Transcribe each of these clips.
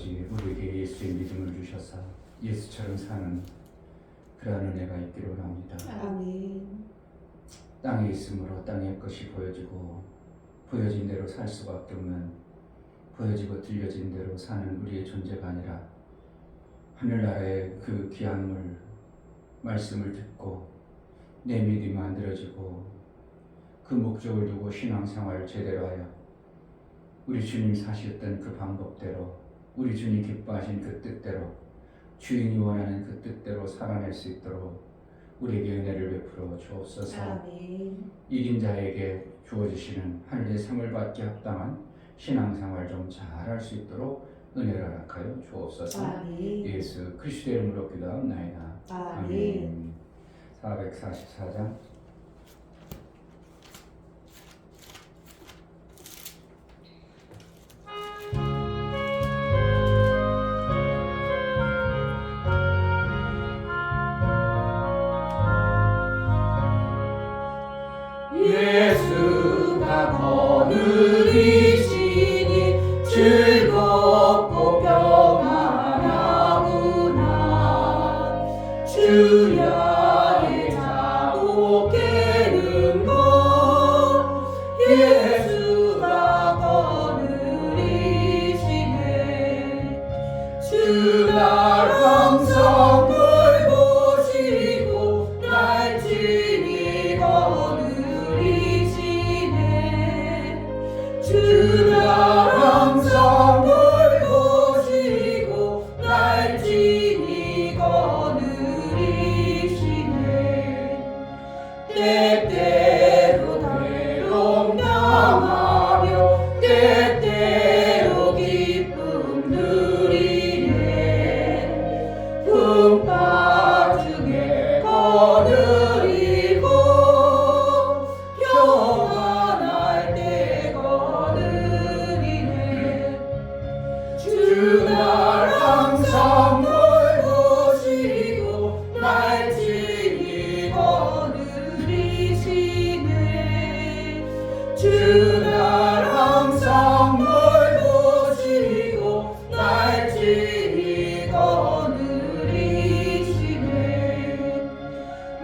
아버지, 우리에게 예수의 믿음을 주셔서 예수처럼 사는 그러한 은혜가 있기를 원합니다. 아멘. 땅에 있으므로 땅의 것이 보여지고 보여진 대로 살 수밖에 없는, 보여지고 들려진 대로 사는 우리의 존재가 아니라 하늘나라의 그 귀한 물 말씀을 듣고 내 믿음이 만들어지고 그 목적을 두고 신앙생활을 제대로 하여 우리 주님 사셨던 그 방법대로, 우리 주님 기뻐하신 그 뜻대로, 주인이 원하는 그 뜻대로 살아낼 수 있도록 우리에게 은혜를 베풀어 주옵소서. 아멘. 이긴 자에게 주어지시는 하늘의 상을 받기 합당한 신앙생활 좀 잘할 수 있도록 은혜를 허락하여 주옵소서. 아멘. 예수 그리스도의 이름으로 기도하옵나이다. 아멘. 444장. 예수가 거느리시니 즐겁고 평안하구나. 주야의 자고 깨는 것 예수가 거느리시네. 주날 항상 돌보시고 날 친히 거느리시네. 주날 항상 돌보시고 날 친히 거느리시네. 때때로 괴롭당하며 때때로 기쁨 누리네. 풍파 중에 거느리고 평안할 때 거느리네. 주날 항상 돌보시고 날 친히 거느리시네. 주날 항상 돌보시고 날 친히 거느리시네.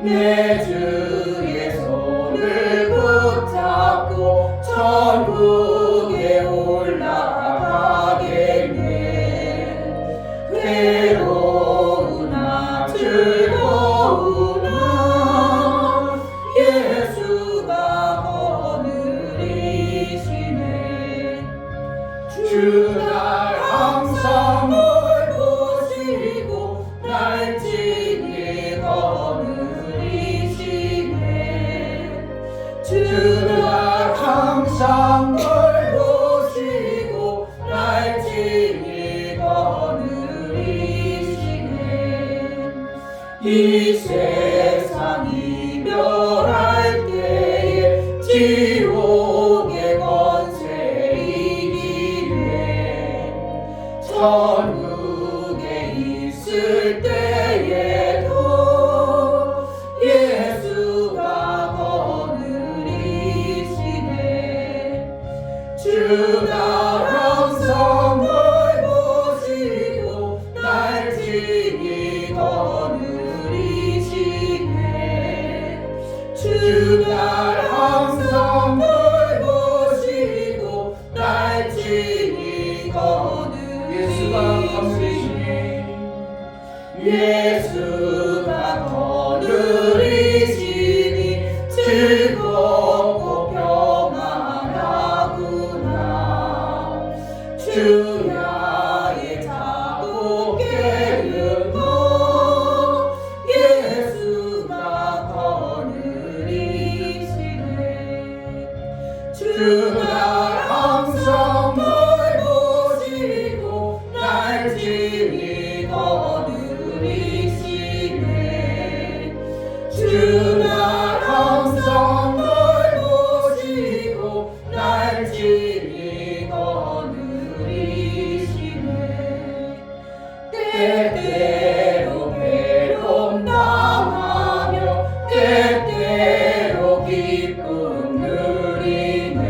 내 주의 손을 붙잡고 천국에 올라가겠네. 괴로우나 즐거우나 예수가 거느리시네. 주날 항상 돌보시고 날 친히 거느리시네. 주날 항상 돌보시고 날 친히 거느리시네. 이 세상 이별할 때에 지옥의 권세 이기네. 천국에 있을 때에도 예수가 거느리시네. 주날 항상 돌보시고 날 친히 거느리시네. 주날 항상 돌보시고 날 친히 거느리시네. 예수가 거느리시니 즐겁고 평안하구나. 주야의 자고 깨는 것 예수가 거느리시네. 주날 항상 돌보시고 날 친히 거느리시네. 주날 항상 돌보시고 날 친히 거느리시네. 때때로 괴롭당하며 때때로 기쁨 누리네.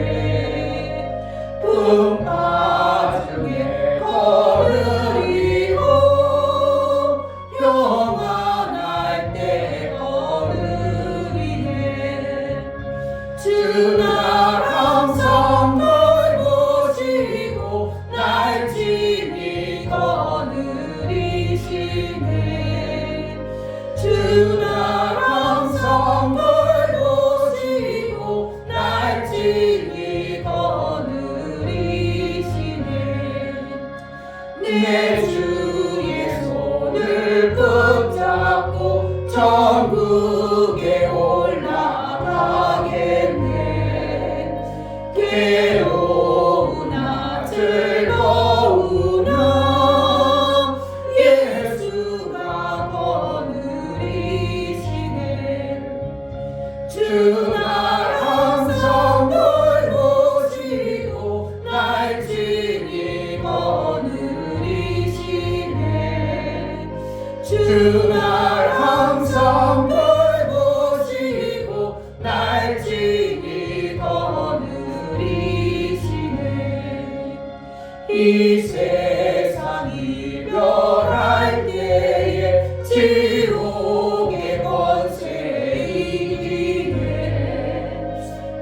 풍파 중에 거느 진히 거느리시네 주 나라 성을 보시고 날 진히 거느리시네 내 주의 손을 붙잡고 천국에 올라가겠네 괴로우나 즐거우나 예수가 거느리시네 주 나라 성을 보시고 날 진히 거느리시네 주 나라 성을 보시고 날 진히 거느리시네 이 세상 이별할 때에 지옥의 권세 이기네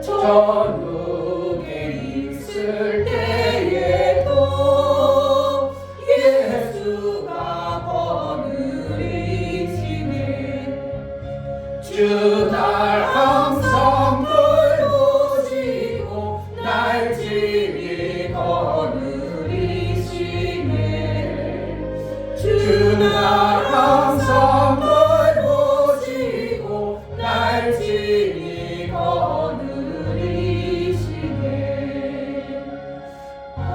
천국에 있을 때에도 예수가 거느리시네 주 날 항상 돌보시고 날 진히 거느리시네 주 날 항상 돌보시고 날 진히 거느리시네 아멘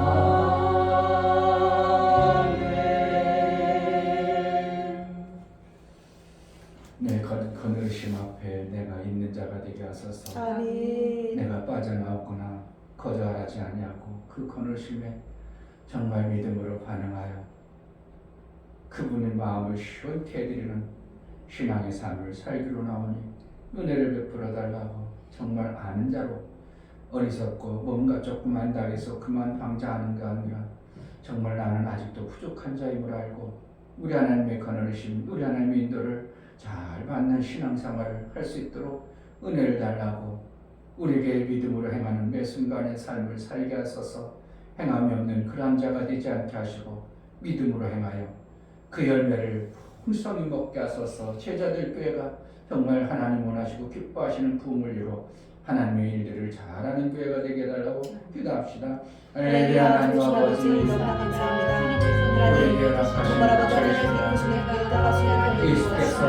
내 거느리심 앞에 내가 있는 자가 되게 하소서. 아멘. 내가 빠져나오거나 거절하지 아니하고 그 거느리심에 정말 믿음으로 반응하여 그분의 마음을 시원케 해드리는 신앙의 삶을 살기로 나오니 은혜를 베풀어 달라고 정말 아는 자로 어리석고 뭔가 조금 안다고 해서 그만 방자하는 게 아니라 정말 나는 아직도 부족한 자임을 알고 우리 하나님의 거느리심, 우리 하나님의 인도를 잘 받는 신앙생활을 할 수 있도록 은혜를 달라고 우리에게 믿음으로 행하는 매 순간의 삶을 살게 하소서. 행함이 없는 그런 자가 되지 않게 하시고 믿음으로 행하여 그 열매를 풍성히 먹게 하소서. 제자들 교회가 정말 하나님 원하시고 기뻐하시는 부흥을 이루어 하나님의 일들을 잘하는 교회가 되게 해달라고 기도합시다. 할렐루야. 하나님 아버지 우리에게 허락하신 예수께서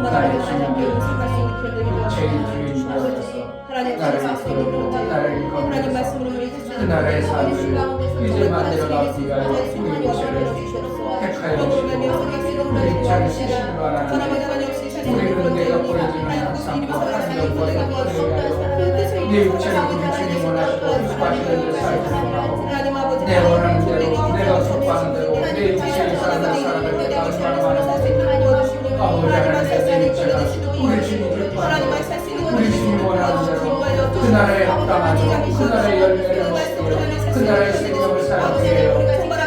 나의 주님을 죄의 주인 되어서 나를 이끌고 나를 하나님 이끌어서 말씀으로 우리 그 나라의 삶을 이제 만들어 가기 위하여 우리 육체를 택하여 주시고 우리 육체를 쓰시기로 하나님 우리는 내가 보여지는 악상과 한정과 역사를 내 육체를 우리 주님 원하시고 기뻐하시는 데 살도록 하고 내 원하는 대로 내가 속하는 대로 내 육체의 삶을 살아갈 때가 얼마나 많은지 아버지 하나님 내 육체가 우리 주님 기뻐하는 우리 주님 원하는 대로 그 나라에 합당하죠. 그 나라의 열매를 먹고 그 나라의 생명을 살게 해요.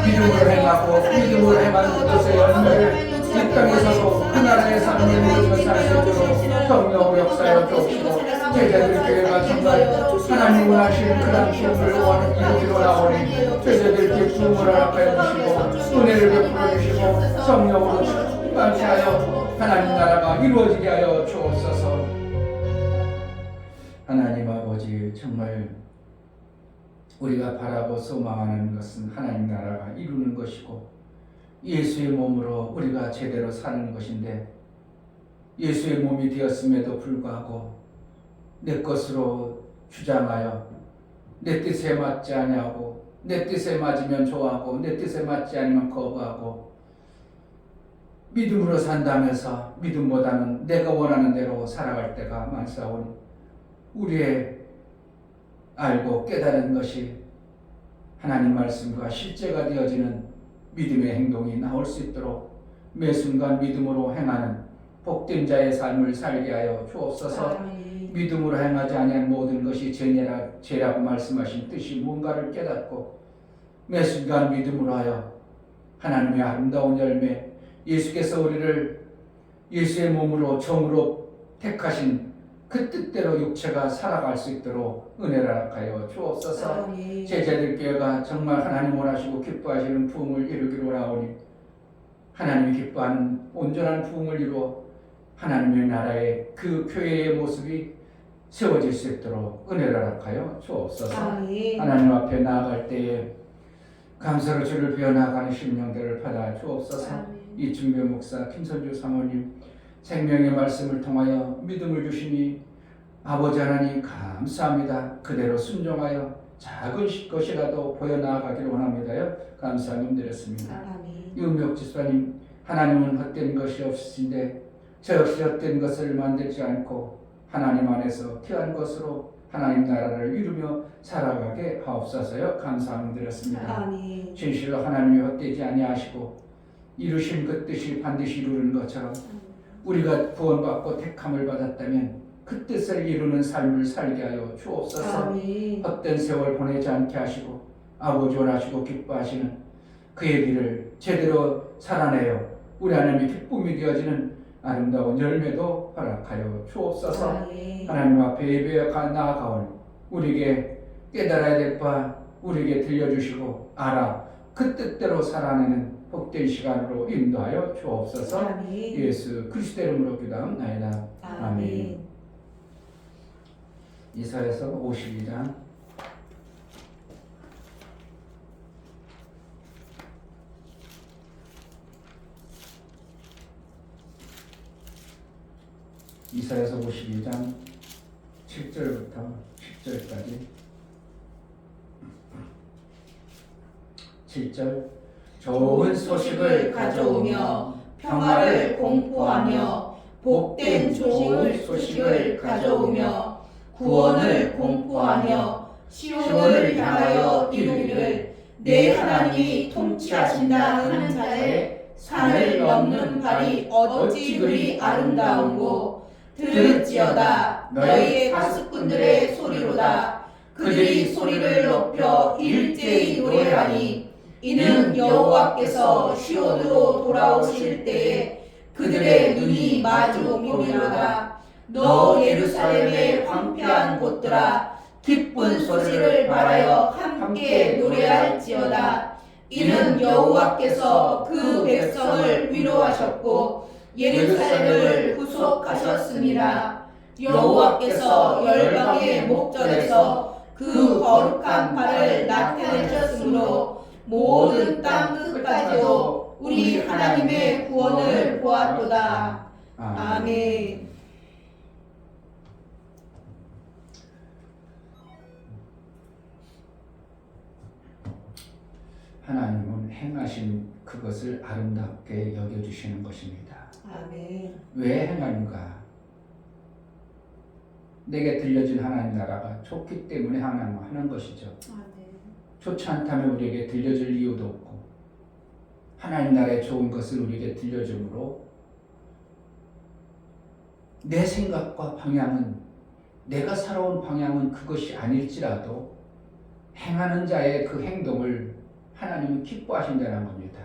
믿음으로 행하고 믿음으로 행하는 것의 열매를 이 땅에서도 그 나라의 삶을 누리며 살 수 있도록 성령으로 역사하여 주옵시고 제자들 교회가 정말 하나님 원하시는 그런 부흥을 이루기로 나오니 제자들께 부흥을 허락하여 주시고 은혜를 베풀어 주시고 성령으로 충만케 하여 하나님 나라가 이루어지게 하여 주옵소서. 하나님 아버지 정말 우리가 바라고 소망하는 것은 하나님 나라가 이루는 것이고 예수의 몸으로 우리가 제대로 사는 것인데 예수의 몸이 되었음에도 불구하고 내 것으로 주장하여 내 뜻에 맞지 아니하고 내 뜻에 맞으면 좋아하고 내 뜻에 맞지 않으면 거부하고 믿음으로 산다면서 믿음보다는 내가 원하는 대로 살아갈 때가 많사오니 우리의 알고 깨달은 것이 하나님 말씀과 실제가 되어지는 믿음의 행동이 나올 수 있도록 매 순간 믿음으로 행하는 복된 자의 삶을 살게 하여 주옵소서. 믿음으로 행하지 아니한 모든 것이 죄라고 말씀하신 뜻이 무언가를 깨닫고 매 순간 믿음으로 하여 하나님의 아름다운 열매 예수께서 우리를 예수의 몸으로 정으로 택하신 그 뜻대로 육체가 살아갈 수 있도록 은혜를 하여 주옵소서. 아멘. 제자들 교회가 정말 하나님 원하시고 기뻐하시는 부흥을 이루기로 원하오니 하나님이 기뻐하는 온전한 부흥을 이루어 하나님의 나라의 그 교회의 모습이 세워질 수 있도록 은혜를 하여 주옵소서. 아멘. 하나님 앞에 나아갈 때에 감사로 주를 비워나가는 심령들을 받아 주옵소서. 아멘. 이충배 목사, 김선주 사모님 생명의 말씀을 통하여 믿음을 주시니 아버지 하나님 감사합니다. 그대로 순종하여 작은 것이라도 보여나가기를 원합니다요. 감사 드렸습니다. 아멘. 이은명 지사님, 하나님은 헛된 것이 없으신데 저 역시 헛된 것을 만들지 않고 하나님 안에서 귀한 것으로 하나님 나라를 이루며 살아가게 하옵소서요. 감사 드렸습니다. 아멘. 진실로 하나님이 헛되지 아니하시고 이루신 그 뜻이 반드시 이루는 것처럼 우리가 구원받고 택함을 받았다면 그 뜻을 이루는 삶을 살게 하여 주옵소서. 아멘. 헛된 세월 보내지 않게 하시고 아버지 원하시고 기뻐하시는 그의 길을 제대로 살아내어 우리 하나님의 기쁨이 되어지는 아름다운 열매도 허락하여 주옵소서. 아멘. 하나님 앞에 예배에 나아가오니 우리에게 깨달아야 될 바 우리에게 들려주시고 알아 그 뜻대로 살아내는 복된 시간으로 인도하여 주옵소서. 아멘. 예수 그리스도의 이름으로 기도합나이다. 아멘. 이사야서 52장 7절부터 10절까지 7절 좋은 소식을 가져오며 평화를 공포하며 복된 좋은 소식을 가져오며 구원을 공포하며 시온을 향하여 이르기를 내 하나님이 통치하신다 하는 자의 산을 넘는 발이 어찌 그리 아름다운고 들을지어다 너희 가축꾼들의 소리로다 그들이 소리를 높여 일제히 노래하니 이는 여호와께서 시온으로 돌아오실 때에 그들의 눈이 마주 보리로다. 너 예루살렘의 황폐한 곳들아 기쁜 소식을 말하여 함께 노래할지어다. 이는 여호와께서 그 백성을 위로하셨고 예루살렘을 구속하셨습니다. 여호와께서 열방의 목전에서 그 거룩한 발을 나타내셨으므로 모든 땅 끝까지도 우리 하나님의 구원을 보았도다. 아멘. 하나님은 행하신 그것을 아름답게 여겨주시는 것입니다. 아멘. 왜 행하는가? 내게 들려진 하나님 나라가 좋기 때문에 하나님 하는 것이죠. 아멘. 좋지 않다면 우리에게 들려줄 이유도 없고 하나님 나라의 좋은 것을 우리에게 들려주므로 내 생각과 방향은 내가 살아온 방향은 그것이 아닐지라도 행하는 자의 그 행동을 하나님은 기뻐하신다는 겁니다.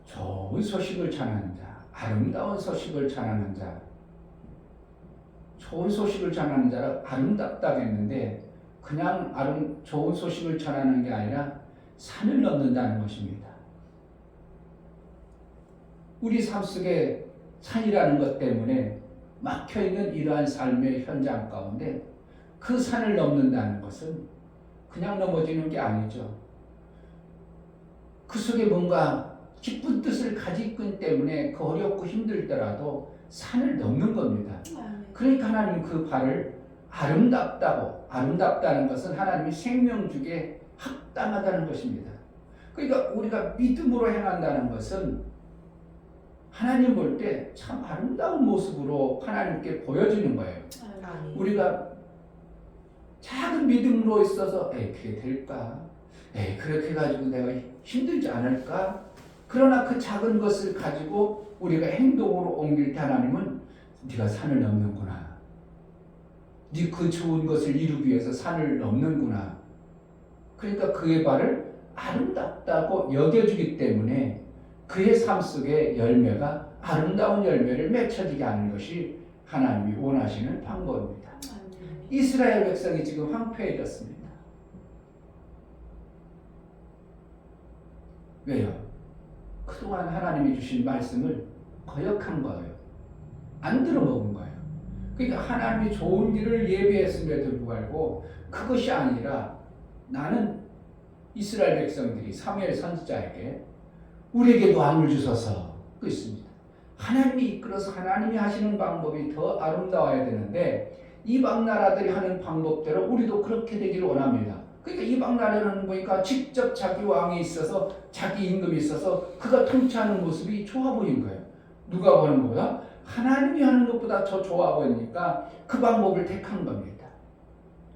좋은 소식을 전하는 자, 아름다운 소식을 전하는 자, 좋은 소식을 전하는 자를 아름답다고 했는데 그냥 좋은 소식을 전하는 게 아니라 산을 넘는다는 것입니다. 우리 삶 속에 산이라는 것 때문에 막혀있는 이러한 삶의 현장 가운데 그 산을 넘는다는 것은 그냥 넘어지는 게 아니죠. 그 속에 뭔가 기쁜 뜻을 가지고 있기 때문에 그 어렵고 힘들더라도 산을 넘는 겁니다. 그러니까 하나님 그 발을 아름답다는 것은 하나님이 생명 주기에 합당하다는 것입니다. 그러니까 우리가 믿음으로 행한다는 것은 하나님 볼 때 참 아름다운 모습으로 하나님께 보여지는 거예요. 아멘. 우리가 작은 믿음으로 있어서 그게 될까? 그렇게 해가지고 내가 힘들지 않을까? 그러나 그 작은 것을 가지고 우리가 행동으로 옮길 때 하나님은 네가 산을 넘는구나. 네 그 좋은 것을 이루기 위해서 산을 넘는구나. 그러니까 그의 발을 아름답다고 여겨주기 때문에 그의 삶 속에 열매가 아름다운 열매를 맺혀지게 하는 것이 하나님이 원하시는 방법입니다. 이스라엘 백성이 지금 황폐해졌습니다. 왜요? 그동안 하나님이 주신 말씀을 거역한 거예요. 안 들어먹은 거예요. 그러니까 하나님이 좋은 일을 예비했음에도 불구하고 그것이 아니라 나는 이스라엘 백성들이 사무엘 선지자에게 우리에게도 왕을 주소서 그 있습니다. 하나님이 이끌어서 하나님이 하시는 방법이 더 아름다워야 되는데 이방 나라들이 하는 방법대로 우리도 그렇게 되기를 원합니다. 그러니까 이방 나라는 보니까 직접 자기 왕이 있어서 자기 임금이 있어서 그가 통치하는 모습이 좋아 보인 거예요. 누가 보는 것보다 하나님이 하는 것보다 더 좋아 보이니까 그 방법을 택한 겁니다.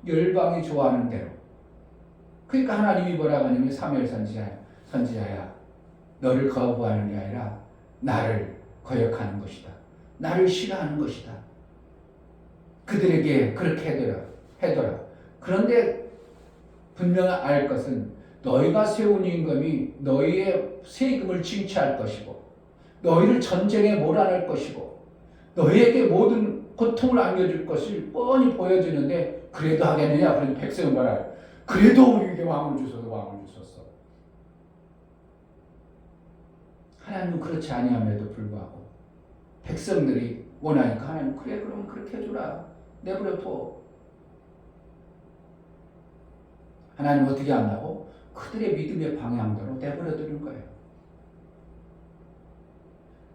열방이 좋아하는 대로. 그러니까 하나님이 뭐라고 하냐면 사무엘 선지자야 너를 거부하는 게 아니라 나를 거역하는 것이다. 나를 싫어하는 것이다. 그들에게 그렇게 해둬라. 그런데 분명 알 것은 너희가 세운 임금이 너희의 세금을 징치할 것이고 너희를 전쟁에 몰아낼 것이고 너희에게 모든 고통을 안겨줄 것을 뻔히 보여주는데 그래도 하겠느냐? 그런 백성은 뭐라 그래도 우리에게 왕을 주소서 왕을 주소서. 하나님은 그렇지 아니함에도 불구하고 백성들이 원하니까 하나님 그래 그럼 그렇게 해주라. 내버려 둬. 하나님 어떻게 한다고? 그들의 믿음의 방향대로 내버려 두는 거예요.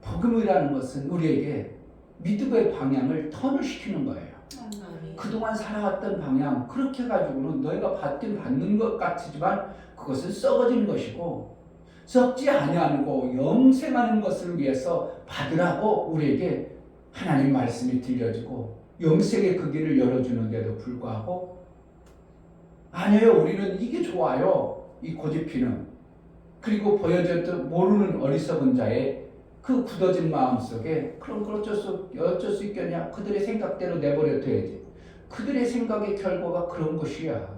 복음이라는 것은 우리에게 믿음의 방향을 턴을 시키는 거예요. 그동안 살아왔던 방향 그렇게 가지고는 너희가 받는 것 같지만 그것은 썩어지는 것이고 썩지 아니하고 영생하는 것을 위해서 받으라고 우리에게 하나님 말씀이 들려지고 영생의 그 길을 열어주는데도 불구하고 아니에요. 우리는 이게 좋아요. 이 고집피는 그리고 보여줘도 모르는 어리석은 자의 그 굳어진 마음속에 그럼 어쩔 수 있겠냐. 그들의 생각대로 내버려 둬야지. 그들의 생각의 결과가 그런 것이야.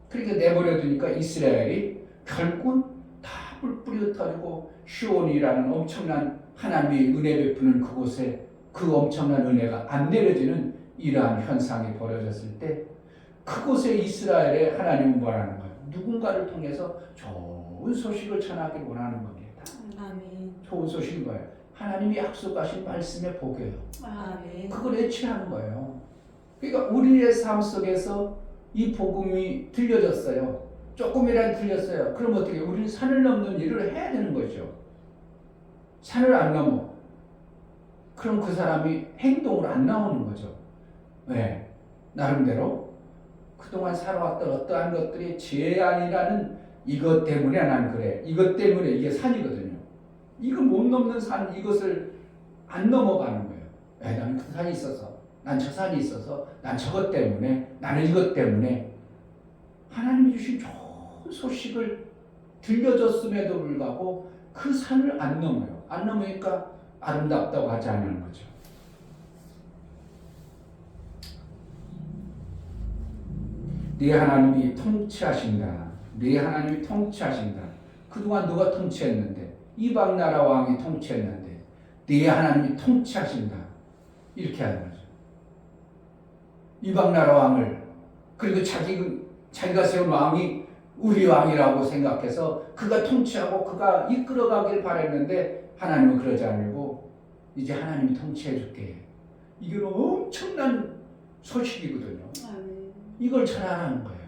그러니까 내버려 두니까 이스라엘이 결국은 다 뿔뿔이 흩어지고 시온이라는 엄청난 하나님의 은혜 베푸는 그곳에 그 엄청난 은혜가 안 내려지는 이러한 현상이 벌어졌을 때 그곳에 이스라엘의 하나님은 뭐라는 거예요? 누군가를 통해서 좋은 소식을 전하기를 원하는 겁니다. 아멘. 좋은 소식인 거예요. 하나님이 약속하신 말씀의 복이에요. 아멘. 그걸 애취하는 거예요. 그러니까 우리의 삶 속에서 이 복음이 들려졌어요. 조금이라도 들렸어요. 그럼 어떻게 해요? 우리는 산을 넘는 일을 해야 되는 거죠. 산을 안 넘어. 그럼 그 사람이 행동으로 안 나오는 거죠. 왜? 나름대로 그동안 살아왔던 어떠한 것들이 제한이라는 이것 때문에 난 그래. 이것 때문에 이게 산이거든요. 이거 못 넘는 산 이것을 안 넘어가는 거예요. 왜? 나는 그 산이 있어서 난 저 산이 있어서 난 저것 때문에 나는 이것 때문에 하나님이 주신 좋은 소식을 들려줬음에도 불구하고 그 산을 안 넘어요. 안 넘으니까 아름답다고 하지 않는 거죠. 네 하나님이 통치하신다. 네 하나님이 통치하신다. 그동안 누가 통치했는데 이방 나라 왕이 통치했는데 네 하나님이 통치하신다. 이렇게 하는 거죠. 이방 나라 왕을 그리고 자기가 세운 왕이 우리 왕이라고 생각해서 그가 통치하고 그가 이끌어가길 바랬는데 하나님은 그러지 않고 이제 하나님이 통치해 줄게. 이게 엄청난 소식이거든요. 이걸 전하는 거예요.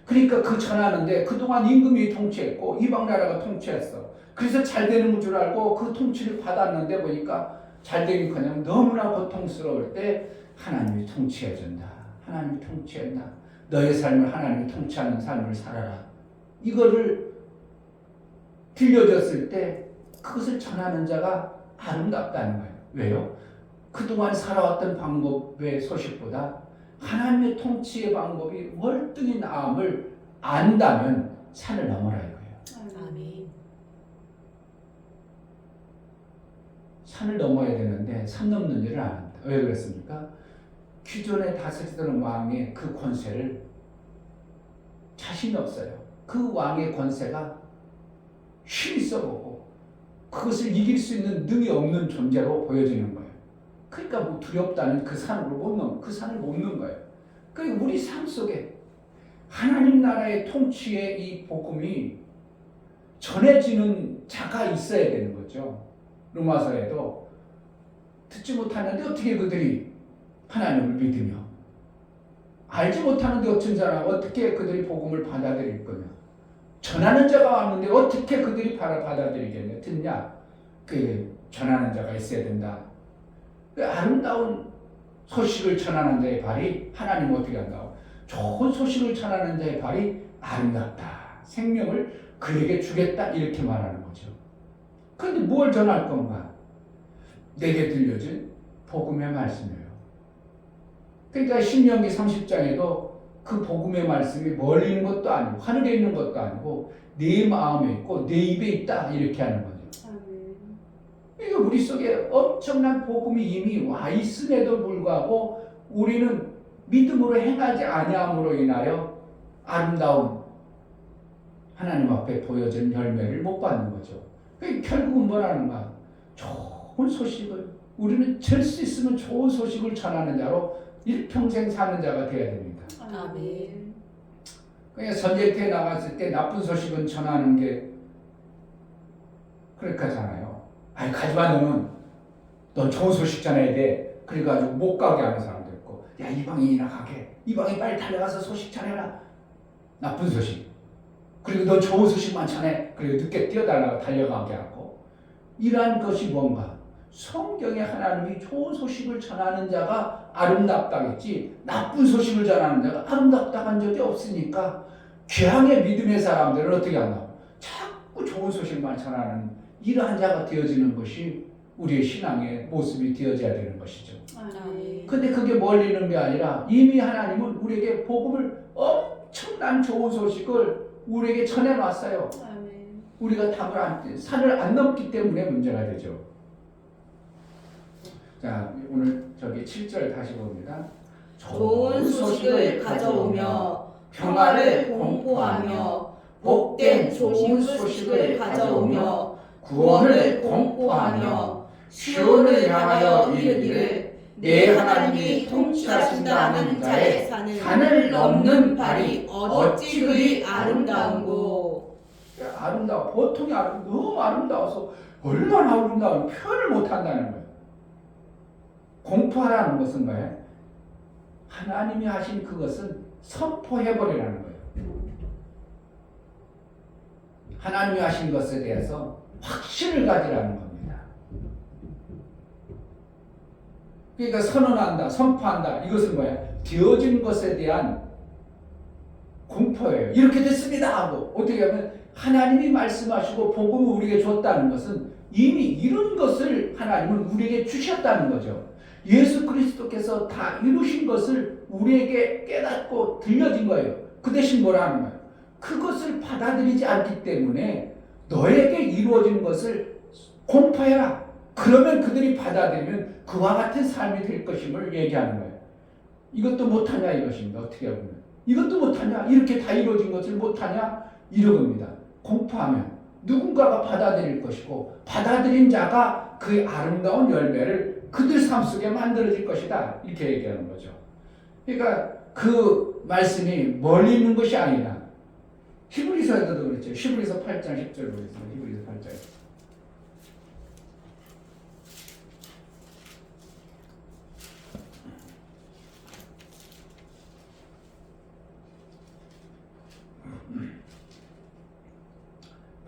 그러니까 그 전하는데 그동안 임금이 통치했고 이방 나라가 통치했어. 그래서 잘 되는 줄 알고 그 통치를 받았는데 보니까 잘 되긴커녕 너무나 고통스러울 때 하나님이 통치해 준다. 하나님이 통치한다. 너의 삶을 하나님이 통치하는 삶을 살아라. 이거를 들려줬을 때 그것을 전하는 자가 아름답다는 거예요. 왜요? 그동안 살아왔던 방법의 소식보다 하나님의 통치의 방법이 월등히 나음을 안다면 산을 넘어라 이거예요. 아멘. 산을 넘어야 되는데 산 넘는 일을 안 합니다. 왜 그랬습니까? 기존에 다스리던 왕의 그 권세를 자신이 없어요. 그 왕의 권세가 힘이 써보고 그것을 이길 수 있는 능이 없는 존재로 보여지는 거예요. 그러니까 뭐 두렵다는 그 산으로 그 산을 못 넘는 거예요. 그러니까 우리 삶 속에 하나님 나라의 통치의 이 복음이 전해지는 자가 있어야 되는 거죠. 로마서에도 듣지 못하는데 어떻게 그들이 하나님을 믿으며 알지 못하는데 어떤 사람 어떻게 그들이 복음을 받아들일 거냐. 전하는 자가 왔는데 어떻게 그들이 받아들이겠냐. 듣냐. 그 전하는 자가 있어야 된다. 그 아름다운 소식을 전하는 자의 발이 하나님 어떻게 한다고? 좋은 소식을 전하는 자의 발이 아름답다. 생명을 그에게 주겠다. 이렇게 말하는 거죠. 그런데 뭘 전할 건가? 내게 들려진 복음의 말씀이에요. 그러니까 신명기 30장에도 그 복음의 말씀이 멀리 있는 것도 아니고 하늘에 있는 것도 아니고 네 마음에 있고 네 입에 있다. 이렇게 하는 거죠. 이게 우리 속에 엄청난 복음이 이미 와 있음에도 불구하고 우리는 믿음으로 행하지 아니함으로 인하여 아름다운 하나님 앞에 보여진 열매를 못 받는 거죠. 결국은 뭐라는가? 좋은 소식을 우리는 될 수 있으면 좋은 소식을 전하는 자로 일평생 사는 자가 되어야 됩니다. 아멘. 그러니까 전쟁터에 나갔을 때 나쁜 소식은 전하는 게 그렇게 하잖아요. 아니 가지마 넌 좋은 소식 전해야 돼. 그래가지고 못 가게 하는 사람도 있고 야 이방인이나 가게. 이방인 빨리 달려가서 소식 전해라. 나쁜 소식. 그리고 넌 좋은 소식만 전해. 그리고 늦게 뛰어달라고 달려가게 하고 이러한 것이 뭔가 성경에 하나님이 좋은 소식을 전하는 자가 아름답다겠지 나쁜 소식을 전하는 자가 아름답다 한 적이 없으니까 귀향의 믿음의 사람들은 어떻게 하나 자꾸 좋은 소식만 전하는 이러한 자가 되어지는 것이 우리의 신앙의 모습이 되어져야 되는 것이죠. 아멘. 근데 그게 멀리 있는 게 아니라 이미 하나님은 우리에게 복음을 엄청난 좋은 소식을 우리에게 전해놨어요. 아멘. 우리가 산을 안 넘기 때문에 문제가 되죠. 자, 오늘 저기 7절 다시 봅니다. 좋은 소식을 가져오며 평화를 공포하며 복된 좋은 소식을 가져오며 구원을 공포하며 시온을 향하여 이르기를 내 하나님이 통치하신다는 자의 산을 넘는 발이 어찌 그리 아름다운고. 아름다워. 보통이 너무 아름다워서 얼마나 아름다운 표현을 못한다는 거예요. 공포하라는 것은 뭐예요? 하나님이 하신 그것은 선포해버리라는 거예요. 하나님이 하신 것에 대해서 확신을 가지라는 겁니다. 그러니까 선언한다, 선포한다. 이것은 뭐야? 되어진 것에 대한 공포예요. 이렇게 됐습니다 하고 어떻게 하면 하나님이 말씀하시고 복음을 우리에게 줬다는 것은 이미 이런 것을 하나님은 우리에게 주셨다는 거죠. 예수 그리스도께서 다 이루신 것을 우리에게 깨닫고 들려진 거예요. 그 대신 뭐라 하는 거예요? 그것을 받아들이지 않기 때문에 너에게 이루어진 것을 공포해라. 그러면 그들이 받아들이면 그와 같은 삶이 될 것임을 얘기하는 거예요. 이것도 못하냐 이것입니다. 어떻게 보면 이것도 못하냐 이렇게 다 이루어진 것을 못하냐 이러겁니다. 공포하면 누군가가 받아들일 것이고 받아들인 자가 그 아름다운 열매를 그들 삶 속에 만들어질 것이다. 이렇게 얘기하는 거죠. 그러니까 그 말씀이 멀리 있는 것이 아니라 히브리서에도 그랬죠. 히브리서 8장 10절 보겠습니다. 히브리서 8장.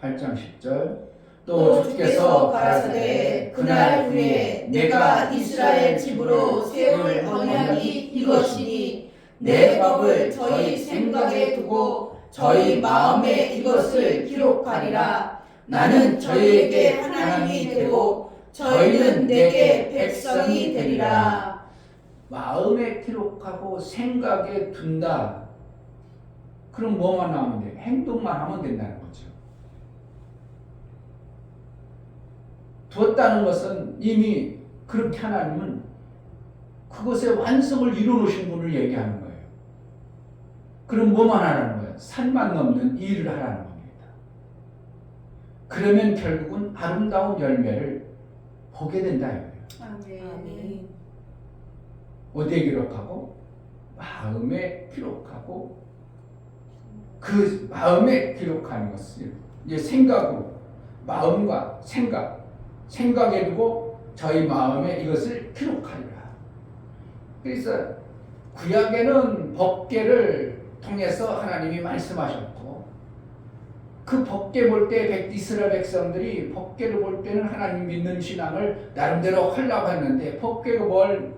(8장 10절) 또 주께서 가라사대 그날 후에 내가 이스라엘 집으로 세울 언약이 이것이니 내 법을 저희 생각에 두고 저희 마음에 이것을 기록하리라. 나는 저희에게 하나님이 되고 저희는 내게 백성이 되리라. 마음에 기록하고 생각에 둔다. 그럼 뭐만 하면 돼? 행동만 하면 된다는 거죠. 두었다는 것은 이미 그렇게 하나님은 그것의 완성을 이루어놓으신 분을 얘기하는 거예요. 그럼 뭐만 하라는 거예요? 산만 넘는 일을 하라는 겁니다. 그러면 결국은 아름다운 열매를 보게 된다 이거예요. 아멘. 어디에 기록하고? 마음에 기록하고, 그 마음에 기록하는 것을 이제 생각으로, 마음과 생각에 두고 저희 마음에 이것을 기록하리라. 그래서 구약에는 법궤를 통해서 하나님이 말씀하셨고, 그 법궤 볼 때 이스라엘 백성들이 법궤를 볼 때는 하나님 믿는 신앙을 나름대로 하려고 했는데, 법궤가 뭘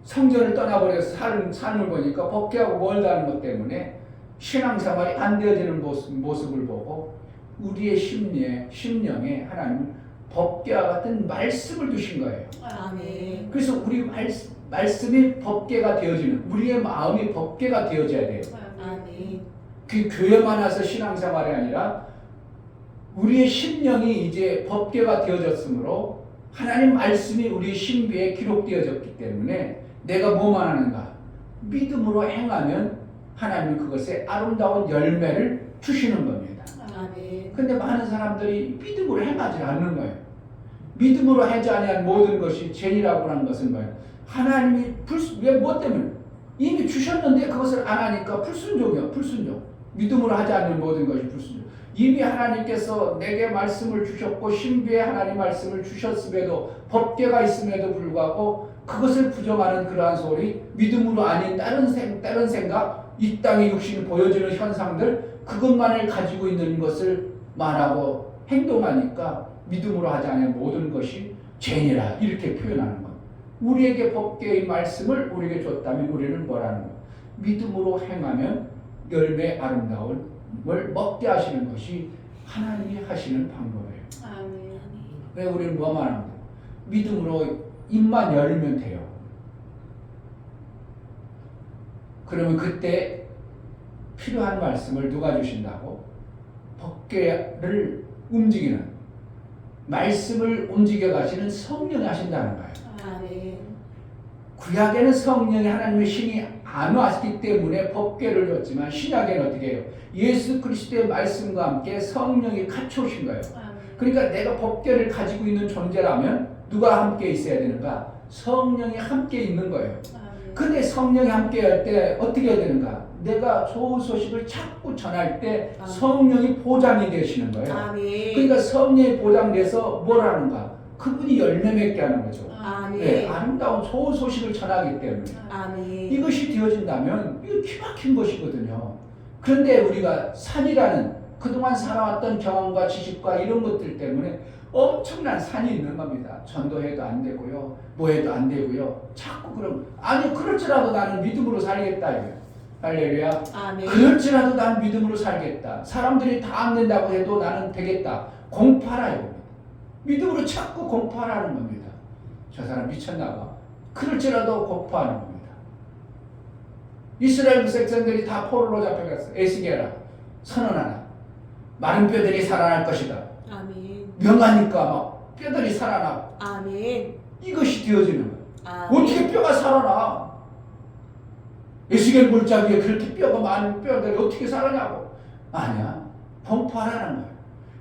성전을 떠나버려서 삶을 보니까 법궤하고 멀다는 것 때문에 신앙생활이 안 되어지는 모습을 보고 우리의 심령에 하나님 법궤와 같은 말씀을 주신 거예요. 아멘. 그래서 우리 말씀이 법궤가 되어지는, 우리의 마음이 법궤가 되어져야 돼요. 아멘. 그 교회만 와서 신앙생활이 아니라 우리의 심령이 이제 법궤가 되어졌으므로 하나님 말씀이 우리 신비에 기록되어졌기 때문에 내가 뭐만 하는가? 믿음으로 행하면 하나님은 그것에 아름다운 열매를 주시는 겁니다. 아멘. 근데 많은 사람들이 믿음으로 행하지 않는 거예요. 믿음으로 하지 아니한 모든 것이 죄이라고 하는 것은 뭐예요? 하나님이 왜 뭐 때문에? 이미 주셨는데 그것을 안 하니까 불순종이요. 불순종. 믿음으로 하지 않는 모든 것이 불순종. 이미 하나님께서 내게 말씀을 주셨고 신비의 하나님 말씀을 주셨음에도 법궤가 있음에도 불구하고 그것을 부정하는 그러한 소리, 믿음으로 아닌 다른 생각, 이 땅의 육신이 보여주는 현상들, 그것만을 가지고 있는 것을 말하고 행동하니까 믿음으로 하지 않은 모든 것이 죄니라 이렇게 표현하는 거예요. 우리에게 법궤의 말씀을 우리에게 줬다면 우리는 뭐라는 거예요? 믿음으로 행하면 열매 아름다움을 먹게 하시는 것이 하나님이 하시는 방법이에요. 아멘. 왜 우리는 뭐만 하는 거예요? 믿음으로 입만 열면 돼요. 그러면 그때 필요한 말씀을 누가 주신다고? 법궤를 움직이는, 말씀을 움직여 가시는 성령이 하신다는 거예요. 아멘. 구약에는 성령이 하나님의 신이 안 왔기 때문에 법궤를 줬지만 신약에는 어떻게 해요? 예수 그리스도의 말씀과 함께 성령이 같이 오신 거예요. 그러니까 내가 법궤를 가지고 있는 존재라면 누가 함께 있어야 되는가? 성령이 함께 있는 거예요. 근데 성령이 함께 할 때 어떻게 해야 되는가? 내가 좋은 소식을 자꾸 전할 때 성령이 보장이 되시는 거예요. 아멘. 그러니까 성령이 보장돼서 뭘 하는가? 그분이 열매 맺게 하는 거죠. 아멘. 네, 아름다운 좋은 소식을 전하기 때문에 아멘. 이것이 되어진다면 이거 기막힌 것이거든요. 그런데 우리가 산이라는 그동안 살아왔던 경험과 지식과 이런 것들 때문에 엄청난 산이 있는 겁니다. 전도해도 안 되고요, 뭐 해도 안 되고요. 자꾸 아니 그럴지라도 나는 믿음으로 살겠다 이거예요. 할렐루야. 아멘. 그럴지라도 난 믿음으로 살겠다. 사람들이 다 안 된다고 해도 나는 되겠다. 공포하라 이겁니다. 믿음으로 자꾸 공포하라는 겁니다. 저 사람 미쳤나 봐. 그럴지라도 공포하는 겁니다. 이스라엘 백성들이 다 포로로 잡혀갔어. 에스겔아 선언하라. 마른 뼈들이 살아날 것이다. 아멘. 명하니까 막 뼈들이 살아나. 아멘. 이것이 되어지는 거예요. 아멘. 어떻게 뼈가 살아나? 에스겔 골짜기에 그렇게 뼈가 많은 뼈들이 어떻게 살아나고? 아니야. 공포하라는 거예요.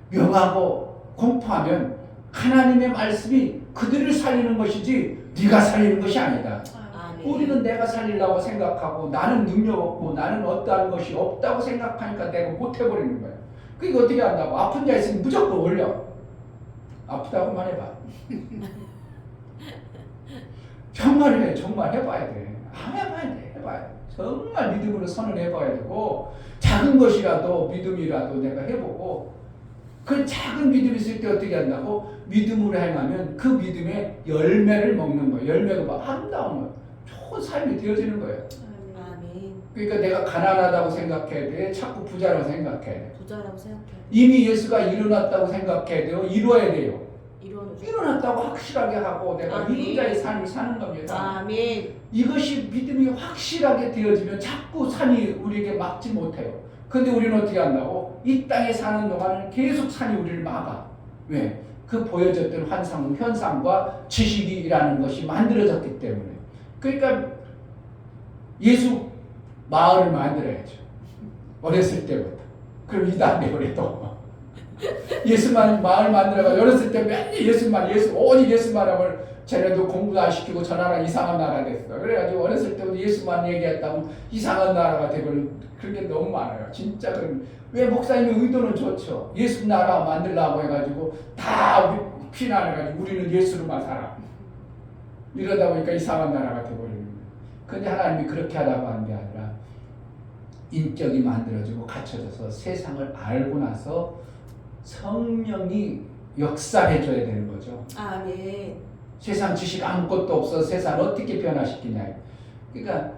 명하고 공포하면 하나님의 말씀이 그들을 살리는 것이지 네가 살리는 것이 아니다. 아멘. 우리는 내가 살리려고 생각하고 나는 능력 없고 나는 어떠한 것이 없다고 생각하니까 내가 못해버리는 거예요. 그러니까 어떻게 한다고? 아픈 자 있으면 무조건 올려. 아프다고만 해봐. 정말 해. 정말 해봐야 돼. 해봐야 돼. 해봐야 돼. 정말 믿음으로 선언해봐야 되고 작은 것이라도 믿음이라도 내가 해보고 그 작은 믿음이 있을 때 어떻게 한다고? 믿음으로 행하면 그 믿음의 열매를 먹는 거예요. 열매가 막 아름다운 거예요. 좋은 삶이 되어지는 거예요. 아멘. 그러니까 내가 가난하다고 생각해야 돼. 자꾸 부자라고 생각해야 돼. 부자라고 생각해. 이미 예수가 일어났다고 생각해야 돼요. 이루어야 돼요. 이루어져. 일어났다고 확실하게 하고 내가 아멘. 이루자의 삶을 사는 겁니다. 아멘. 이것이 믿음이 확실하게 되어지면 자꾸 산이 우리에게 막지 못해요. 근데 우리는 어떻게 한다고? 이 땅에 사는 동안은 계속 산이 우리를 막아. 왜? 그 보여졌던 현상과 지식이라는 것이 만들어졌기 때문에. 그러니까 예수 마을을 만들어야죠. 어렸을 때부터. 그럼 이 다음에 우리도 예수만 마을 만들어가 어렸을 때 맨날 예수만 오직 예수만 하면 쟤네도 공부도 안 시키고 저 나라 이상한 나라 됐어. 그래가지고 어렸을 때부터 예수만 얘기했다면 이상한 나라가 되버린 그런 게 너무 많아요. 진짜 왜 목사님의 의도는 좋죠. 예수 나라 만들라고 해가지고 다 피난해가지고 우리는 예수로만 살아. 이러다 보니까 이상한 나라가 되버리는 거예요. 근데 하나님이 그렇게 하라고 하는 게 아니라 인격이 만들어지고 갖춰져서 세상을 알고 나서 성령이 역사해줘야 되는 거죠. 아멘. 세상 지식 아무것도 없어 세상을 어떻게 변화시키냐. 그러니까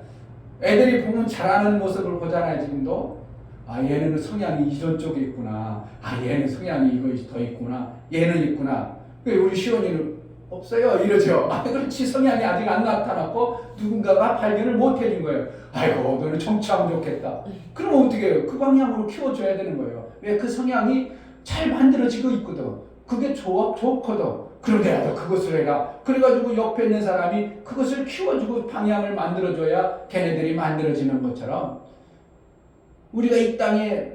애들이 보면 잘하는 모습을 보잖아요. 지금도. 아, 얘는 성향이 이런 쪽에 있구나. 아, 얘는 성향이 이거 더 있구나. 얘는 있구나. 우리 시원이는 없어요 이러죠. 아, 그렇지. 성향이 아직 안 나타났고 누군가가 발견을 못 해준 거예요. 아이고 너는 청취하면 좋겠다. 그럼 어떻게 해요? 그 방향으로 키워줘야 되는 거예요. 왜? 그 성향이 잘 만들어지고 있거든. 그게 좋거든. 그러게라도 그것을 해라. 그래가지고 옆에 있는 사람이 그것을 키워주고 방향을 만들어줘야 걔네들이 만들어지는 것처럼 우리가 이 땅에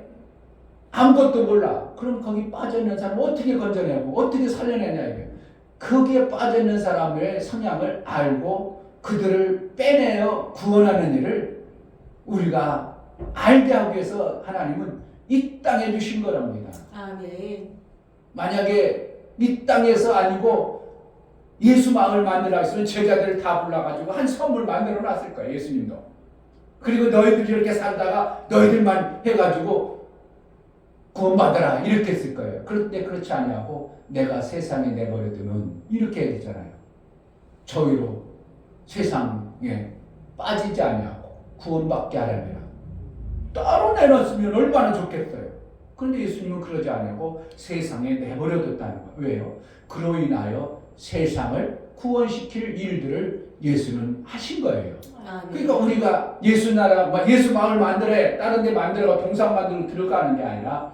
아무것도 몰라. 그럼 거기 빠져있는 사람을 어떻게 건져내고 어떻게 살려내냐 이게. 거기에 빠져있는 사람의 성향을 알고 그들을 빼내어 구원하는 일을 우리가 알게 하기 위해서 하나님은 이 땅에 주신 거랍니다. 아멘. 만약에 이 땅에서 아니고 예수 마을 만들어 했으면 제자들을 다 불러가지고 한 선물 만들어 놨을 거예요. 예수님도. 그리고 너희들이 이렇게 살다가 너희들만 해가지고 구원받아라 이렇게 했을 거예요. 그런데 그렇지 아니하고 내가 세상에 내버려두면 이렇게 해야 되잖아요. 저희로 세상에 빠지지 아니하고 구원받게 하려면 따로 내놨으면 얼마나 좋겠어요. 그런데 예수님은 그러지 않고 세상에 내버려뒀다는 거예요. 왜요? 그로 인하여 세상을 구원시킬 일들을 예수는 하신 거예요. 아멘. 그러니까 우리가 예수 나라, 예수 마을 만들어 다른 데 만들어 동상 만들어 들어가는 게 아니라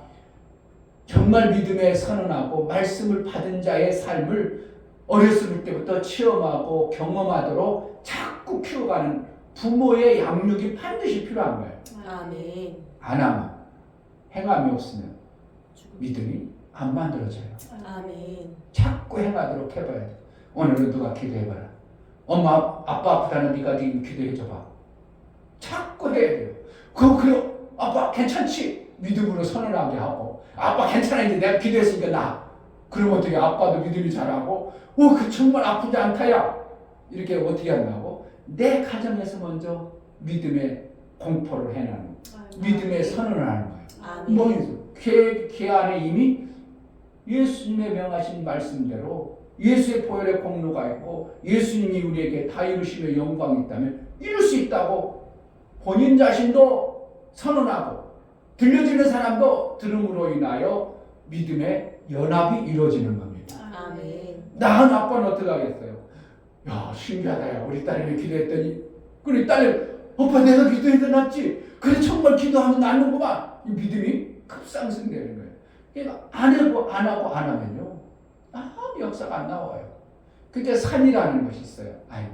정말 믿음에 선언하고 말씀을 받은 자의 삶을 어렸을 때부터 체험하고 경험하도록 자꾸 키워가는 부모의 양육이 반드시 필요한 거예요. 아멘. 안 하면, 행함이 없으면 믿음이 안 만들어져요. 아멘. 자꾸 행하도록 해봐야 돼. 오늘은 누가 기도해봐라. 엄마, 아빠 아프다는 네가 지금 기도해줘봐. 자꾸 해야 돼요. 그래, 아빠 괜찮지? 믿음으로 선언하게 하고, 아빠 괜찮아 이제 내가 기도했으니까 나. 그러면 어떻게 아빠도 믿음이 잘하고, 그 정말 아프지 않다야. 이렇게 어떻게 한다고? 내 가정에서 먼저 믿음의 공포를 해나는, 믿음의 선언을 하는 거예요. 아멘. 뭐 걔 안에 이미 예수님의 명하신 말씀대로 예수의 보혈의 공로가 있고 예수님이 우리에게 다 이루심의 영광이 있다면 이룰 수 있다고 본인 자신도 선언하고 들려지는 사람도 들음으로 인하여 믿음의 연합이 이루어지는 겁니다. 아멘. 낳은 아빠는 어떻게 하겠어요? 야, 신기하다. 야, 우리 딸이 기도했더니 그래 딸이 오빠 내가 기도해도 낫지. 그래 정말 기도하면 낫는구만. 이 믿음이 급상승되는 거예요. 그러니까 안 하면요 아무 역사가 안 나와요. 그게 산이라는 것이 있어요. 아이고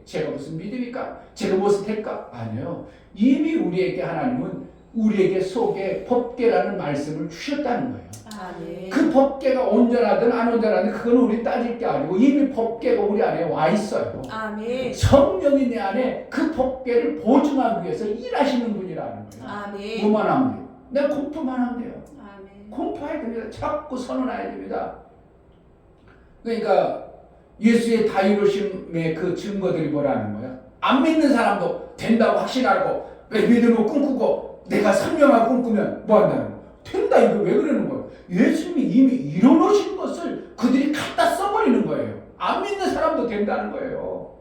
제가 무슨 믿음일까? 제가 무슨 될까? 아니요. 이미 우리에게 하나님은 우리에게 속에 법계라는 말씀을 주셨다는 거예요. 아멘. 그 법계가 온전하든 안 온전하든 그건 우리 따질 게 아니고 이미 법계가 우리 안에 와 있어요. 아멘. 성령이 내 안에 그 법계를 보증하기 위해서 일하시는 분이라는 거예요. 아멘. 뭐만 하면 돼요? 내가 공포만 하면 돼요. 아멘. 공포해야 됩니다. 자꾸 선언해야 됩니다. 그러니까 예수의 다 이루심의 그 증거들이 뭐라는 거야? 안 믿는 사람도 된다고 확신하고 왜 믿음을 꿈꾸고 내가 선명하게 꿈꾸면 뭐 한다는 거야? 된다 이거 왜 그러는 거야? 예수님이 이미 이뤄놓으신 것을 그들이 갖다 써버리는 거예요. 안 믿는 사람도 된다는 거예요.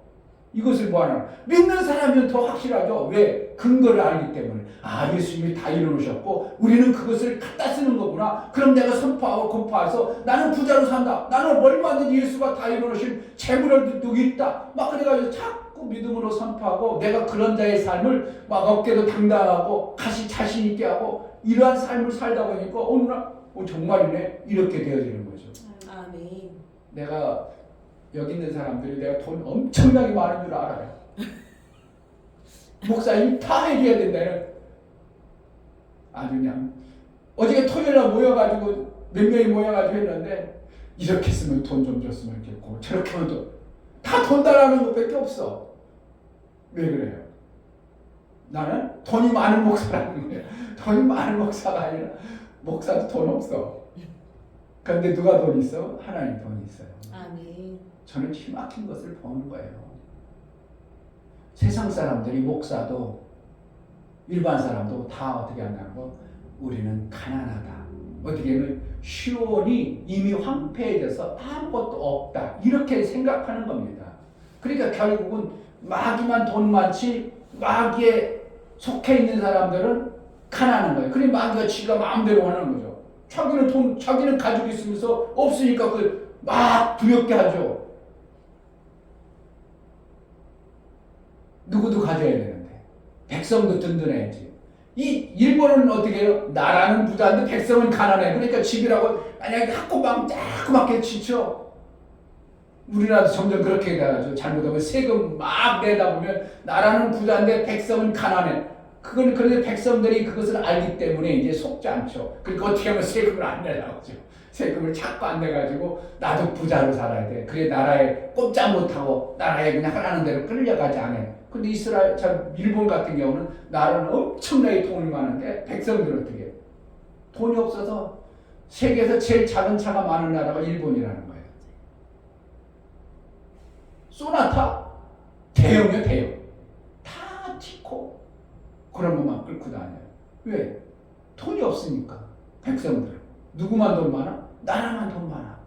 이것을 뭐 하나? 믿는 사람이면 더 확실하죠. 왜? 근거를 알기 때문에. 아, 예수님이 다 이루셨고 우리는 그것을 갖다 쓰는 거구나. 그럼 내가 선포하고 공포해서 나는 부자로 산다. 나는 얼마든지 예수가 다 이루신 재물을 두고 있다. 막 그래가지고 자꾸 믿음으로 선포하고 내가 그런 자의 삶을 막 어깨도 당당하고 가시 자신 있게 하고 이러한 삶을 살다 보니까 어느 날 정말이네 이렇게 되어지는 거죠. 아멘. 내가 여기 있는 사람들이 내가 돈 엄청나게 많은 줄 알아요. 목사님 다 해줘야 된다는 아주 그냥 어저께 토요일날 모여가지고 몇 명이 모여가지고 했는데 이렇게 쓰면 돈 좀 줬으면 좋겠고 저렇게 하면 다 돈 달라는 것밖에 없어. 왜 그래요? 나는 돈이 많은 목사라는 거예요. 돈이 많은 목사가 아니라 목사도 돈 없어. 그런데 누가 돈 있어? 하나님 돈이 있어요. 아멘. 저는 힘막힌 것을 보는 거예요. 세상 사람들이 목사도 일반 사람도 다 어떻게 한다는 거? 우리는 가난하다. 어떻게 보면 시온이 이미 황폐해져서 아무것도 없다. 이렇게 생각하는 겁니다. 그러니까 결국은 마귀만 돈 많지 마귀에 속해 있는 사람들은 가난한 거예요. 그러니 마귀가 지가 마음대로 하는 거죠. 자기는 가지고 있으면서 없으니까 막 두렵게 하죠. 누구도 가져야 되는데 백성도 든든해야지. 이 일본은 어떻게 해요? 나라는 부자인데 백성은 가난해. 그러니까 집이라고 만약에 학고방 자꾸맣게 지쳐. 우리나라도 점점 그렇게 돼가지고 잘못하면 세금 막 내다 보면 나라는 부자인데 백성은 가난해. 그런데 백성들이 그것을 알기 때문에 이제 속지 않죠. 그러니까 어떻게 하면 세금을 안 내려고 하죠. 세금을 자꾸 안 내가지고 나도 부자로 살아야 돼. 그래 나라에 꼼짝 못하고 나라에 그냥 하라는 대로 끌려가지 않아요. 근데 일본 같은 경우는 나라는 엄청나게 돈이 많은데 백성들은 어떻게 해요? 돈이 없어서 세계에서 제일 작은 차가 많은 나라가 일본이라는 거예요. 소나타 대형이요 대형. 다 티코 그런 것만 끌고 다녀요. 왜? 돈이 없으니까. 백성들 누구만 돈 많아? 나라만 돈 많아.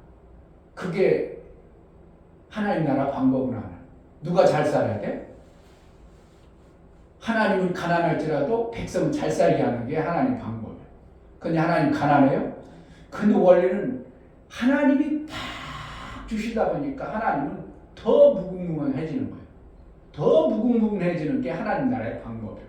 그게 하나님 나라 방법은 아니야. 누가 잘 살아야 돼? 하나님은 가난할지라도 백성은 잘 살게 하는 게 하나님 방법이에요. 근데 하나님 가난해요? 근데 원래는 하나님이 팍 주시다 보니까 하나님은 더 무궁무진해지는 거예요. 더 무궁무진해지는 게 하나님 나라의 방법이에요.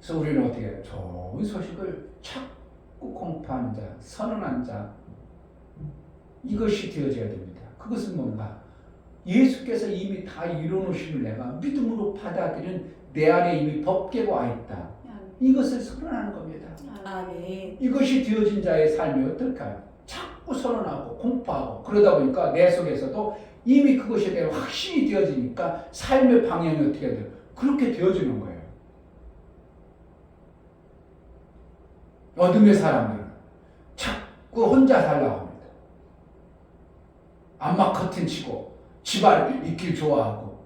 그래서 우리는 어떻게 해요? 좋은 소식을 자꾸 공포하는 자, 선언한 자, 이것이 되어져야 됩니다. 그것은 뭔가? 예수께서 이미 다 이뤄놓으심을 내가 믿음으로 받아들인 내 안에 이미 법계가 와 있다. 이것을 선언하는 겁니다. 아멘. 이것이 되어진 자의 삶이 어떨까요? 자꾸 선언하고 공포하고 그러다 보니까 내 속에서도 이미 그것에 대한 확신이 되어지니까 삶의 방향이 어떻게 돼요? 그렇게 되어지는 거예요. 어둠의 사람들은 자꾸 혼자 살라고 합니다. 암막 커튼 치고 집안에 있길 좋아하고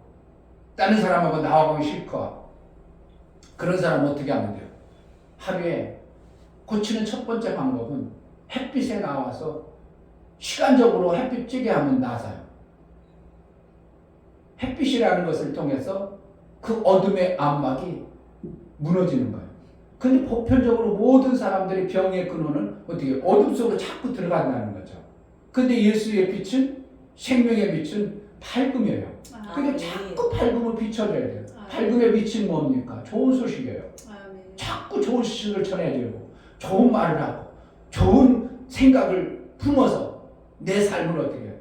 다른 사람하고 나와가기 싫고 그런 사람은 어떻게 하면 돼요? 하루에 고치는 첫 번째 방법은 햇빛에 나와서 시간적으로 햇빛 쬐게 하면 나서요. 햇빛이라는 것을 통해서 그 어둠의 암막이 무너지는 거예요. 근데 보편적으로 모든 사람들의 병의 근원은 어떻게 어둠 속으로 자꾸 들어간다는 거죠. 근데 예수의 빛은 생명의 빛은 밝음이에요. 그러니까 자꾸 밝음을 비춰줘야 돼요. 밝음의 빛은 뭡니까? 좋은 소식이에요. 자꾸 좋은 소식을 전해주고 좋은 말을 하고 좋은 생각을 품어서 내 삶을 어떻게 해요?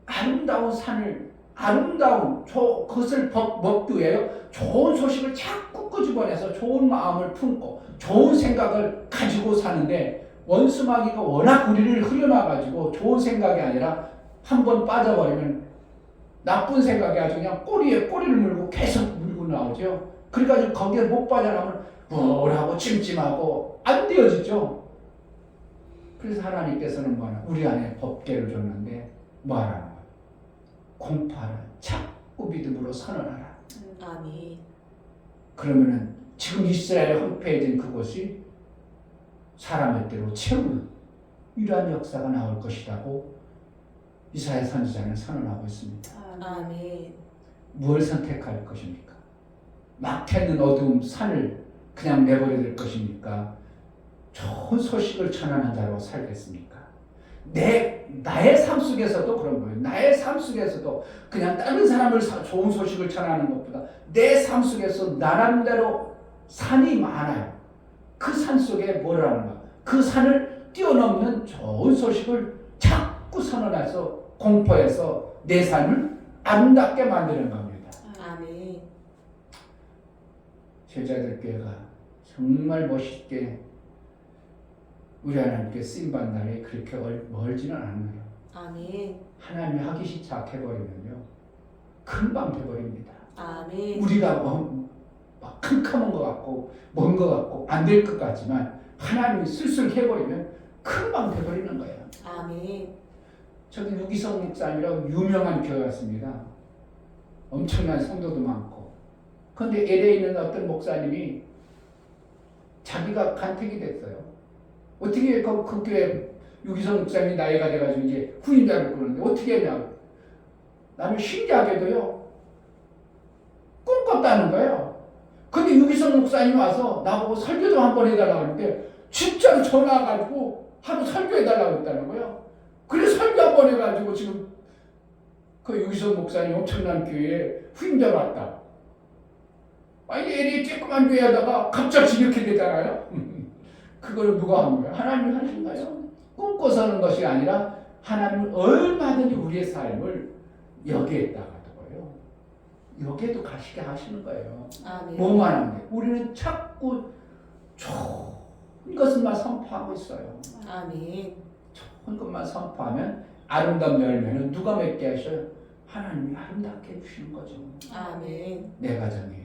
아름다운 산을 그것을 먹기 위해 좋은 소식을 자꾸 끄집어내서 좋은 마음을 품고 좋은 생각을 가지고 사는데 원수마귀가 워낙 우리를 흐려놔가지고 좋은 생각이 아니라 한번 빠져버리면 나쁜 생각이 아주 그냥 꼬리에 꼬리를 물고 계속 물고 나오죠. 그러니까 거기에 못 빠져나오면 우울하고 찜찜하고 안 되어지죠. 그래서 하나님께서는 뭐하나 우리 안에 법궤를 줬는데 뭐하라는 거예요? 공포하라. 자꾸 믿음으로 선언하라. 아멘. 그러면은 지금 이스라엘에 황폐해진 그곳이 사람의 때로 채우는 이러한 역사가 나올 것이라고 이사야 선지자는 선언하고 있습니다. 아멘. 무엇을 선택할 것입니까? 막혀있는 어두운 산을 그냥 내버려 둘 것입니까? 좋은 소식을 전하는 자로 살겠습니까? 나의 삶 속에서도 그런 거예요. 나의 삶 속에서도 그냥 다른 사람을 좋은 소식을 전하는 것보다 내 삶 속에서 나름대로 산이 많아요. 그 산 속에 뭐라는가? 그 산을 뛰어넘는 좋은 소식을 자꾸 선언해서 공포해서 내 삶을 아름답게 만드는 겁니다. 아멘. 제자들 교회가 정말 멋있게 우리 하나님께 쓰임받는 날이 그렇게 멀지는 않아요. 아멘. 하나님이 하기 시작해버리면요 금방 돼버립니다. 아멘. 우리가 막 캄캄한 것 같고 먼 것 같고 안 될 것 같지만 하나님이 슬슬 해버리면 금방 돼버리는 거예요. 아멘. 저기 유기성 목사님이라고 유명한 교회 같습니다. 엄청난 성도도 많고. 그런데 LA에 있는 어떤 목사님이 자기가 간택이 됐어요. 어떻게 그 교회 유기성 목사님이 나이가 돼가지고 이제 후임자를 꾸는데 어떻게 했냐고. 나는 신기하게도요 꿈꿨다는 거예요. 근데 유기성 목사님이 와서 나보고 설교 좀 한번 해달라고 하는데 진짜로 전화 와가지고 하루 설교해달라고 했다는 거예요. 그래서 설교 한번 해가지고 지금 그 유기성 목사님 엄청난 교회에 후임자로 왔다. 아니 LA 조그만 교회 하다가 갑자기 이렇게 되잖아요. 그걸 누가 한 거예요? 하나님이 하신 거예요. 꿈꿔서는 것이 아니라 하나님은 얼마든지 우리의 삶을 여기에다가 두고요. 여기에도 가시게 하시는 거예요. 아멘. 뭐만 하면 돼. 우리는 자꾸 좋은 것만 선포하고 있어요. 아멘. 좋은 것만 선포하면 아름다운 열매는 누가 맺게 하셔요? 하나님이 아름답게 해주시는 거죠. 아멘. 내 가정에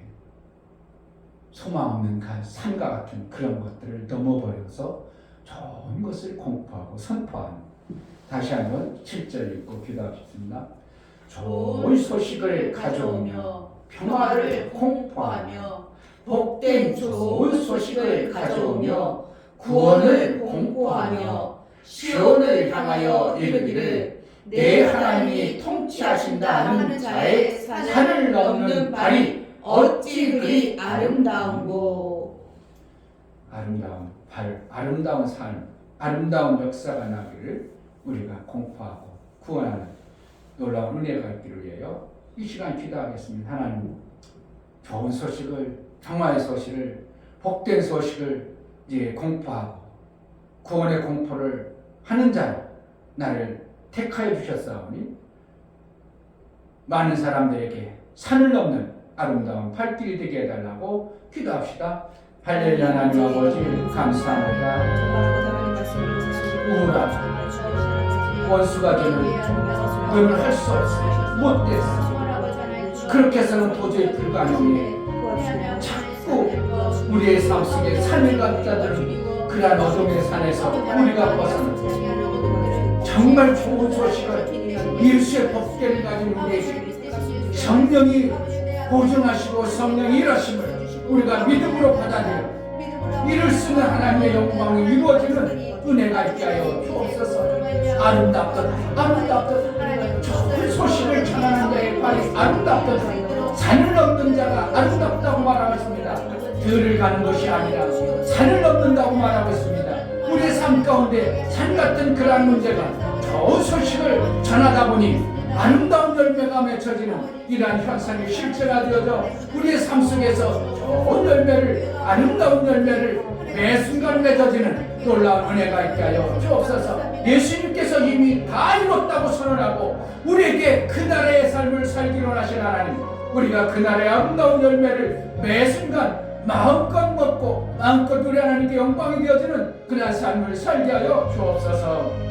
소망 없는 산과 같은 그런 것들을 넘어버려서 좋은 것을 공포하고 선포하는, 다시 한번 7절 읽고 기도하고 싶습니다. 좋은 소식을 가져오며 평화를 공포하며 복된 좋은 소식을 가져오며 구원을 공포하며 시온을 향하여 이르기를 내 하나님이 통치하신다 하는 자의 산을 넘는 발이 어찌 그리 아름다운고. 아름다운 발, 아름다운 삶, 아름다운 역사가 나기를 우리가 공포하고 구원하는 놀라운 은혜가 있기를 위하여 이 시간 기도하겠습니다. 하나님, 좋은 소식을, 평화의 소식을, 복된 소식을 이제 공포하고 구원의 공포를 하는 자로 나를 택하여 주셨사오니 많은 사람들에게 산을 넘는 아름다운 발길이 되게 해달라고 기도합시다. 할렐루야. 하나님 아버지 감사합니다. 우울하고 원수가 되는 너는 할 수 없어, 못됐어. 그렇게 해서는 도저히 불가능해. 자꾸 우리의 삶 속에 산을 갖다들은 그러한 어둠의 산에서 우리가 벗어나 정말 좋은 소식을 예수의 법궤를 가진 우리에게 성령이 보증하시고 성령이 일하심을 우리가 믿음으로 받아들여 이를 쓰는 하나님의 영광이 이루어지는 은혜가 있게 하여 주옵소서. 아름답도다, 아름답도다. 좋은 소식을 전하는 자의 발이 아름답도다. 산을 넘는 자가 아름답다고 말하고 있습니다. 들을 가는 것이 아니라 산을 넘는다고 말하고 있습니다. 우리의 삶 가운데 산 같은 그러한 문제가 좋은 소식을 전하다 보니 아름다운 열매가 맺혀지는 이러한 현상이 실체가 되어져 우리의 삶 속에서 좋은 열매를, 아름다운 열매를 매 순간 맺어지는 놀라운 은혜가 있게 하여 주옵소서. 예수님께서 이미 다 이뤘다고 선언하고 우리에게 그 나라의 삶을 살기로 하신 하나님, 우리가 그 나라의 아름다운 열매를 매 순간 마음껏 먹고 마음껏 우리 하나님께 영광이 되어지는 그러한 삶을 살게 하여 주옵소서.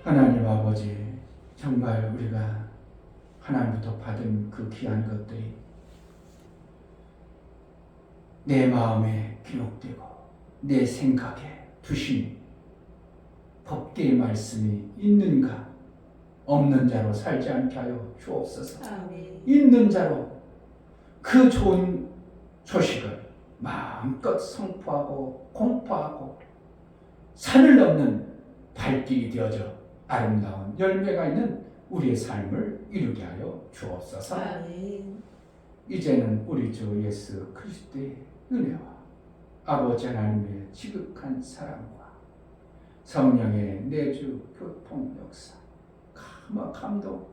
하나님 아버지, 정말 우리가 하나님부터 받은 그 귀한 것들이 내 마음에 기록되고 내 생각에 두신 법계의 말씀이 있는가 없는 자로 살지 않게 하여 주옵소서. 아멘. 있는 자로 그 좋은 소식을 마음껏 선포하고 공포하고 산을 넘는 발길이 되어져 아름다운 열매가 있는 우리의 삶을 이루게 하여 주옵소서. 아멘. 이제는 우리 주 예수 그리스도의 은혜와 아버지 하나님의 지극한 사랑과 성령의 내주 교통 역사, 감동,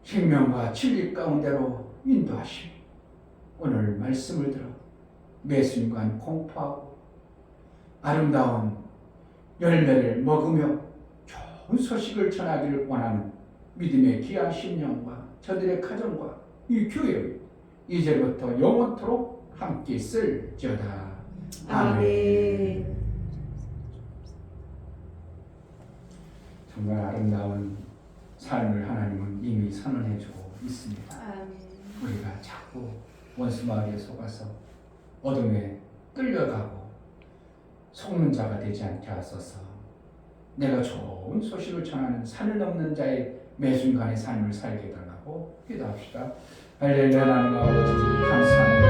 생명과 진리 가운데로 인도하시니 오늘 말씀을 들어 매 순간 공포하고 아름다운 열매를 먹으며 좋은 소식을 전하기를 원하는 믿음의 귀한 심령과 저들의 가정과 이 교회 이제부터 영원토록 함께 있을지어다. 아멘. 정말 아름다운 삶을 하나님은 이미 선언해주고 있습니다. 아멘. 우리가 자꾸 원수 마귀에 속아서 어둠에 끌려가고 속는 자가 되지 않게 하소서. 내가 좋은 소식을 전하는 산을 넘는 자의 매 순간의 삶을 살게 해달라고 기도합시다. 할렐루야. 하나님 아버지 감사합니다.